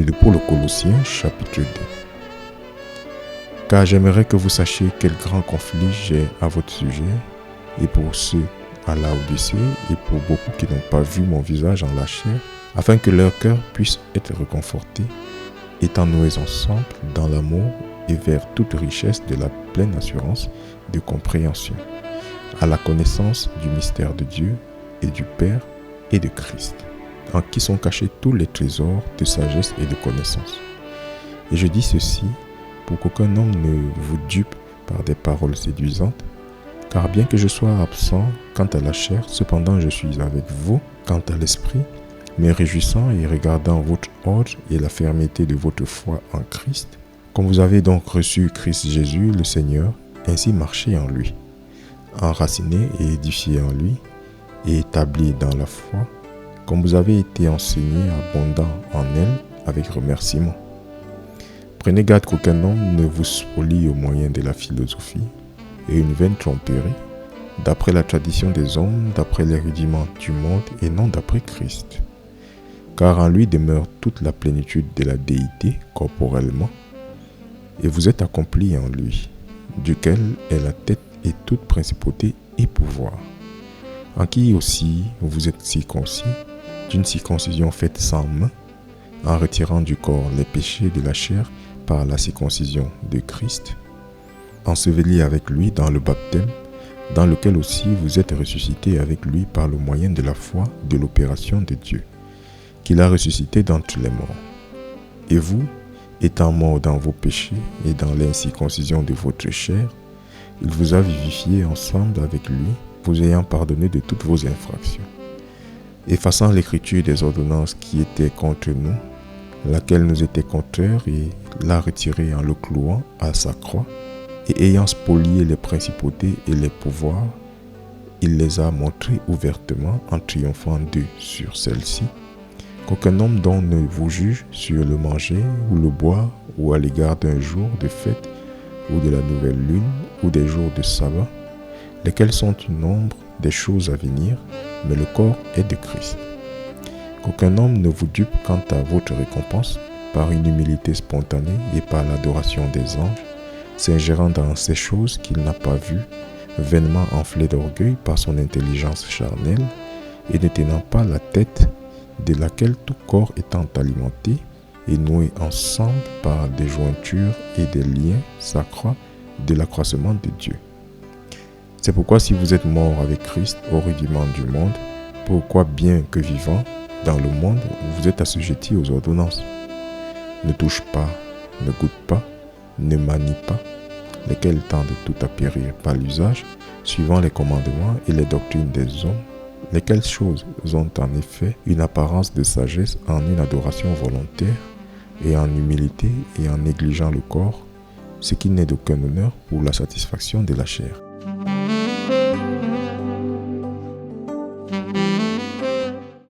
Épître de Paul aux Colossiens, chapitre 2. Car j'aimerais que vous sachiez quel grand conflit j'ai à votre sujet, et pour ceux à Laodicée, et pour beaucoup qui n'ont pas vu mon visage en la chair, afin que leur cœur puisse être réconforté, étant noués ensemble dans l'amour et vers toute richesse de la pleine assurance de compréhension, à la connaissance du mystère de Dieu et du Père et de Christ, en qui sont cachés tous les trésors de sagesse et de connaissance. Et je dis ceci pour qu'aucun homme ne vous dupe par des paroles séduisantes, car bien que je sois absent quant à la chair, cependant je suis avec vous quant à l'esprit, me réjouissant et regardant votre ordre et la fermeté de votre foi en Christ. Comme vous avez donc reçu Christ Jésus, le Seigneur, ainsi marchez en lui, enraciné et édifié en lui, et établi dans la foi, comme vous avez été enseigné, abondant en elle, avec remerciement. Prenez garde qu'aucun homme ne vous spolie au moyen de la philosophie et une vaine tromperie, d'après la tradition des hommes, d'après les rudiments du monde et non d'après Christ. Car en lui demeure toute la plénitude de la déité corporellement, et vous êtes accomplis en lui, duquel est la tête et toute principauté et pouvoir, en qui aussi vous êtes circoncis, d'une circoncision faite sans main, en retirant du corps les péchés de la chair par la circoncision de Christ, enseveli avec lui dans le baptême, dans lequel aussi vous êtes ressuscités avec lui par le moyen de la foi de l'opération de Dieu, qu'il a ressuscité d'entre les morts. Et vous, étant morts dans vos péchés et dans l'incirconcision de votre chair, il vous a vivifiés ensemble avec lui, vous ayant pardonné de toutes vos infractions, effaçant l'écriture des ordonnances qui étaient contre nous, laquelle nous était contraire, et l'a retirée en le clouant à sa croix, et ayant spolié les principautés et les pouvoirs, il les a montrés ouvertement en triomphant d'eux sur celles-ci, qu'aucun homme donc ne vous juge sur le manger ou le boire, ou à l'égard d'un jour de fête, ou de la nouvelle lune, ou des jours de sabbat, lesquels sont une ombre des choses à venir, mais le corps est de Christ. Qu'aucun homme ne vous dupe quant à votre récompense, par une humilité spontanée et par l'adoration des anges, s'ingérant dans ces choses qu'il n'a pas vues, vainement enflé d'orgueil par son intelligence charnelle, et ne tenant pas la tête, de laquelle tout corps étant alimenté et noué ensemble par des jointures et des liens s'accroît de l'accroissement de Dieu. C'est pourquoi si vous êtes morts avec Christ au rudiment du monde, pourquoi bien que vivant dans le monde, vous êtes assujettis aux ordonnances. Ne touche pas, ne goûte pas, ne manie pas, lesquels tendent tout à périr par l'usage, suivant les commandements et les doctrines des hommes, lesquelles choses ont en effet une apparence de sagesse en une adoration volontaire et en humilité et en négligeant le corps, ce qui n'est d'aucun honneur pour la satisfaction de la chair.